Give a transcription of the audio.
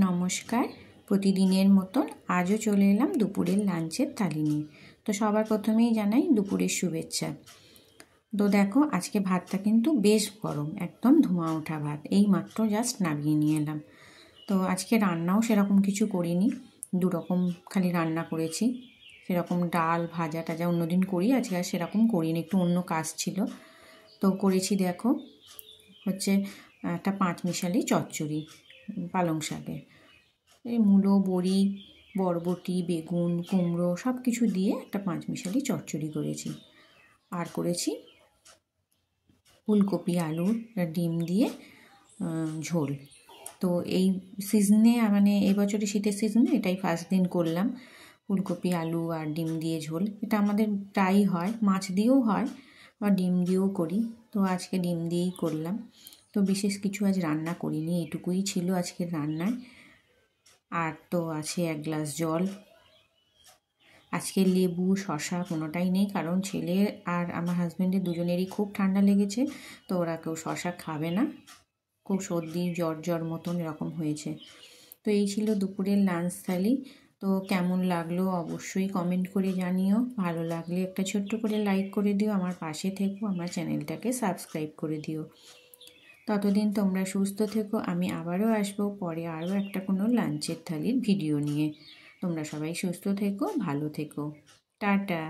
নমস্কার। প্রতিদিনের মতন আজও চলে এলাম দুপুরের লাঞ্চের থালি নিয়ে। তো সবার প্রথমেই জানাই দুপুরের শুভেচ্ছা। তো দেখো আজকে ভাতটা কিন্তু বেশ গরম, একদম ধোঁয়া ওঠা ভাত, এই মাত্র জাস্ট নামিয়ে নিয়ে এলাম। তো আজকে রান্নাও সেরকম কিছু করিনি, দুরকম খালি রান্না করেছি। সেরকম ডাল ভাজা টাজা অন্যদিন করি, আজকে আর সেরকম করিনি, একটু অন্য কাজ ছিল। তো করেছি দেখো হচ্ছে একটা পাঁচমিশালি চচ্চড়ি পালং শাকের, এই মূলো বড়ি বরবটি বেগুন কুমড়ো সব কিছু দিয়ে একটা পাঁচমিশালি চচ্চড়ি করেছি। আর করেছি ফুলকপি আলু ডিম দিয়ে ঝোল। তো এই সিজনে মানে এই বছরে শীতের সিজনে এটাই ফার্স্ট দিন করলাম, ফুলকপি আলু আর ডিম দিয়ে ঝোল। এটা আমাদের প্রায়ই হয়, মাছ দিয়েও হয় বা ডিম দিয়েও করি, তো আজকে ডিম দিয়েই করলাম। তো বিশেষ কিছু আজ রান্না করিনি, এটুকুই ছিল আজকের রান্নায়। আর তো আছে এক গ্লাস জল। আজকে লেবু শশা কোনোটাই নেই, কারণ ছেলে আর আমার হাজব্যান্ডের দুজনেরই খুব ঠান্ডা লেগেছে, তো ওরা কেউ শশা খাবে না, খুব সর্দি জ্বর মতন এরকম হয়েছে। তো এই ছিল দুপুরের লাঞ্চ থালি। তো কেমন লাগলো অবশ্যই কমেন্ট করে জানিও, ভালো লাগলে একটা ছোট্ট করে লাইক করে দিও, আমার পাশে থেকো, আমার চ্যানেলটাকে সাবস্ক্রাইব করে দিও। ততদিন তোমরা সুস্থ থেকো, আমি আবারও আসবো পরে আরও একটা কোনো লাঞ্চের থালির ভিডিও নিয়ে। তোমরা সবাই সুস্থ থেকো, ভালো থেকো, টাটা।